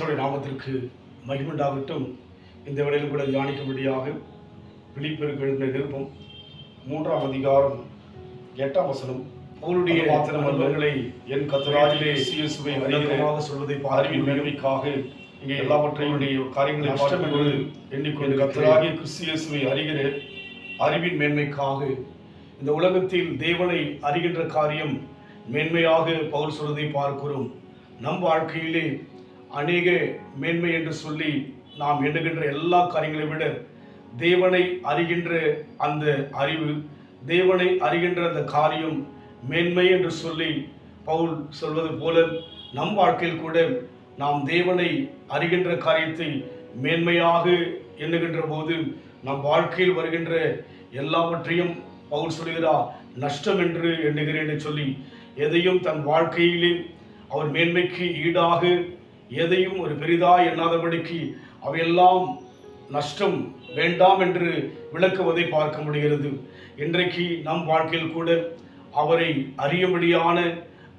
கர்த்தருடைய நாமத்திற்கு மகிமையுண்டாகட்டும். இந்த வேளையில் கூட தியானிக்கும்படியாக பிலிப்பியருக்கு எழுதின நிருபம் 3ஆம் அதிகாரம் 8ஆம் வசனம். அவருடைய மாத்திரமல்வர்களை என் கர்த்தராகிய இயேசுவை அதிகமாக சொல்வதை அறிவின் மேன்மைக்காக இங்கே எல்லாவற்றையும் காரியங்களை நஷ்டம் என்று எண்ணிக்கொண்டு கர்த்தராகிய கிறிஸ்து இயேசுவை அறிகிற அறிவின் மேன்மைக்காக இந்த உலகத்தில் தேவனை அறிகின்ற காரியம் மேன்மையாக பவுல் சொல்வதை பார்க்கிறோம். நம் வாழ்க்கையிலே அநேக மேன்மை என்று சொல்லி நாம் எண்ணுகின்ற எல்லா காரியங்களை விட தேவனை அறிகின்ற அந்த அறிவு, தேவனை அறிகின்ற அந்த காரியம் மேன்மை என்று சொல்லி பவுல் சொல்வது போல நம் வாழ்க்கையில் கூட நாம் தேவனை அறிகின்ற காரியத்தை மேன்மையாக எண்ணுகின்ற போது நம் வாழ்க்கையில் வருகின்ற எல்லாவற்றையும் பவுல் சொல்கிறார் நஷ்டம் என்று எண்ணுகிறேன் என்று சொல்லி எதையும் தன் வாழ்க்கையிலே அவர் மேன்மைக்கு ஈடாக எதையும் ஒரு பெரிதாய் எண்ணாதபடிக்கு அவையெல்லாம் நஷ்டம் வேண்டாம் என்று விளக்குவதை பார்க்க முடிகிறது. இன்றைக்கு நம் வாழ்க்கையில் கூட அவரை அறியும்படியான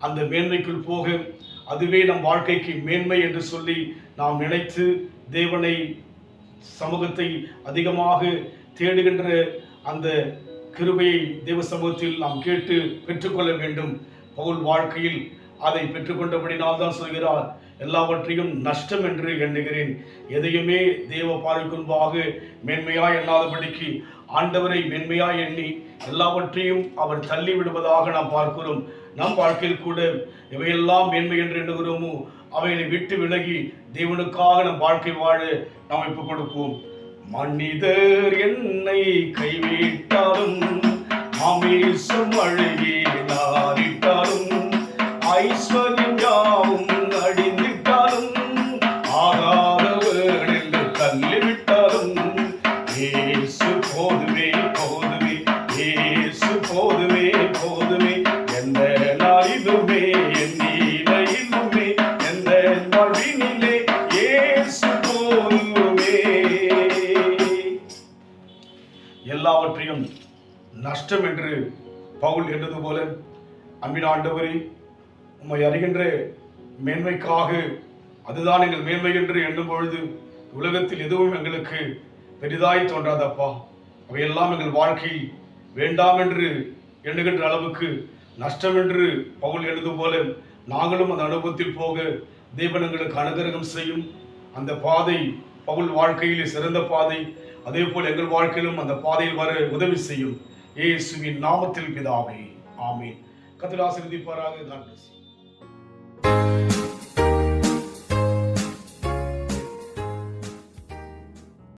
அந்த மேன்மைக்குள் போக அதுவே நம் வாழ்க்கைக்கு மேன்மை என்று சொல்லி நாம் நினைத்து தேவனை சமூகத்தை அதிகமாக தேடுகின்ற அந்த கிருபையை தேவ சமூகத்தில் நாம் கேட்டு பெற்றுக்கொள்ள வேண்டும். பவுல் வாழ்க்கையில் அதை பெற்றுக்கொண்டபடினால் தான் சொல்கிறார், எல்லாவற்றையும் நஷ்டம் என்று எண்ணுகிறேன். எதையுமே தேவ பார்வைக்குன்பாக மேன்மையாய் எண்ணாதபடிக்கு ஆண்டவரை மேன்மையாய் எண்ணி எல்லாவற்றையும் அவர் தள்ளி விடுவதாக நாம் பார்க்கிறோம். நம் வாழ்க்கையில் கூட எவையெல்லாம் மேன்மை என்று எண்ணுகிறோமோ அவைகளை விட்டு விலகி தேவனுக்காக நம் வாழ்க்கை வாழ நாம் ஒப்புக் கொடுப்போம். மனிதர் என்னை கைவிட்டாலும் மாமேசம் அழகே நாரிட்டாலும் ஐஸ்வர்யம் யாவும் அடிந்திட்டாலும் ஆகாதவர் என்று தள்ளிவிட்டாலும் இயேசு போதுமே போதுமே, இயேசு போதுமே போதுமே, எந்த நாளிலுமே என் நிலையிலுமே எந்த வாழ்வினிலே இயேசு போதுமே. எல்லாவற்றையும் நஷ்டம் என்று பவுல் என்றது போல அன்பின் ஆண்டவரே, உம்மை அறிகின்ற மேன்மைக்காக அதுதான் எங்கள் மேன்மை என்று எண்ணும் பொழுது உலகத்தில் எதுவும் எங்களுக்கு பெரிதாய் தோன்றாதப்பா. அவையெல்லாம் எங்கள் வாழ்க்கையில் வேண்டாம் என்று எண்ணுகின்ற அளவுக்கு நஷ்டம் என்று பவுல் எழுது போல நாங்களும் அந்த அனுபவத்தில் போக தேவன் எங்களுக்கு அனுகிரகம் செய்யும். அந்த பாதை பவுல் வாழ்க்கையில் சிறந்த பாதை, அதே போல் எங்கள் வாழ்க்கையிலும் அந்த பாதையில் வர உதவி செய்யும். இயேசுவின் நாமத்தில் பிதாவே, ஆமென். கர்த்தர் ஆசீர்வதிப்பாராக. God bless you.